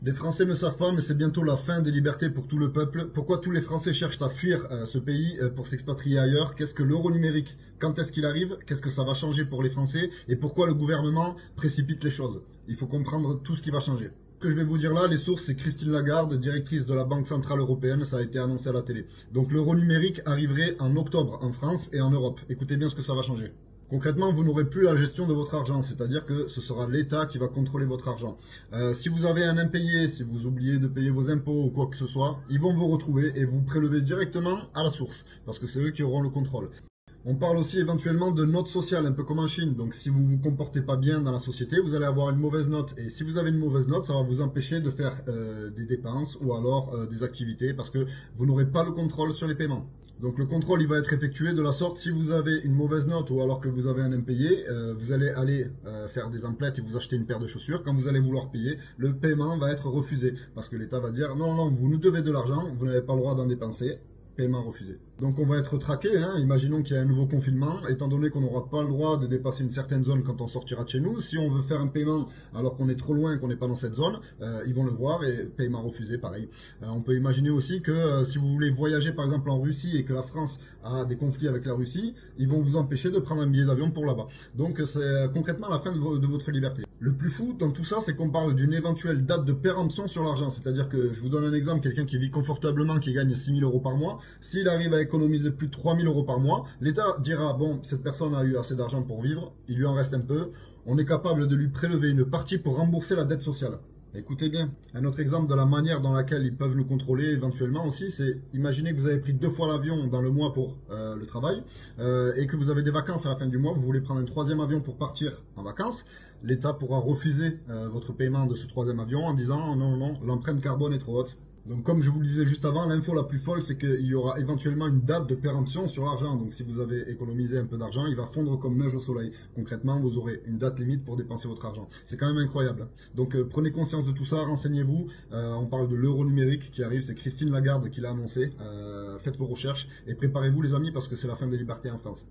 Les Français ne savent pas, mais c'est bientôt la fin des libertés pour tout le peuple. Pourquoi tous les Français cherchent à fuir ce pays pour s'expatrier ailleurs? Qu'est-ce que l'euro numérique? Quand est-ce qu'il arrive? Qu'est-ce que ça va changer pour les Français? Et pourquoi le gouvernement précipite les choses? Il faut comprendre tout ce qui va changer. Ce que je vais vous dire là, les sources, c'est Christine Lagarde, directrice de la Banque Centrale Européenne, ça a été annoncé à la télé. Donc l'euro numérique arriverait en octobre en France et en Europe. Écoutez bien ce que ça va changer. Concrètement, vous n'aurez plus la gestion de votre argent, c'est-à-dire que ce sera l'État qui va contrôler votre argent. Si vous avez un impayé, si vous oubliez de payer vos impôts ou quoi que ce soit, ils vont vous retrouver et vous prélever directement à la source, parce que c'est eux qui auront le contrôle. On parle aussi éventuellement de note sociale, un peu comme en Chine. Donc si vous ne vous comportez pas bien dans la société, vous allez avoir une mauvaise note. Et si vous avez une mauvaise note, ça va vous empêcher de faire des dépenses ou alors des activités, parce que vous n'aurez pas le contrôle sur les paiements. Donc le contrôle il va être effectué de la sorte, si vous avez une mauvaise note ou alors que vous avez un impayé, vous allez aller faire des emplettes et vous acheter une paire de chaussures. Quand vous allez vouloir payer, le paiement va être refusé. Parce que l'État va dire non, non, vous nous devez de l'argent, vous n'avez pas le droit d'en dépenser. Paiement refusé. Donc on va être traqué, hein. Imaginons qu'il y a un nouveau confinement, étant donné qu'on n'aura pas le droit de dépasser une certaine zone quand on sortira de chez nous. Si on veut faire un paiement alors qu'on est trop loin, qu'on n'est pas dans cette zone, ils vont le voir et paiement refusé, pareil. On peut imaginer aussi que si vous voulez voyager par exemple en Russie et que la France a des conflits avec la Russie, ils vont vous empêcher de prendre un billet d'avion pour là-bas. Donc c'est concrètement la fin de votre liberté. Le plus fou dans tout ça, c'est qu'on parle d'une éventuelle date de péremption sur l'argent. C'est-à-dire que, je vous donne un exemple, quelqu'un qui vit confortablement, qui gagne 6 000 euros par mois, s'il arrive à économiser plus de 3 000 euros par mois, l'État dira, bon, cette personne a eu assez d'argent pour vivre, il lui en reste un peu, on est capable de lui prélever une partie pour rembourser la dette sociale. Écoutez bien, un autre exemple de la manière dans laquelle ils peuvent nous contrôler éventuellement aussi, c'est imaginez que vous avez pris 2 fois l'avion dans le mois pour le travail et que vous avez des vacances à la fin du mois, vous voulez prendre un 3e avion pour partir en vacances, l'État pourra refuser votre paiement de ce 3e avion en disant non, non, non, l'empreinte carbone est trop haute. Donc comme je vous le disais juste avant, l'info la plus folle, c'est qu'il y aura éventuellement une date de péremption sur l'argent. Donc si vous avez économisé un peu d'argent, il va fondre comme neige au soleil. Concrètement, vous aurez une date limite pour dépenser votre argent. C'est quand même incroyable. Donc prenez conscience de tout ça, renseignez-vous. On parle de l'euro numérique qui arrive, c'est Christine Lagarde qui l'a annoncé. Faites vos recherches et préparez-vous les amis parce que c'est la fin des libertés en France.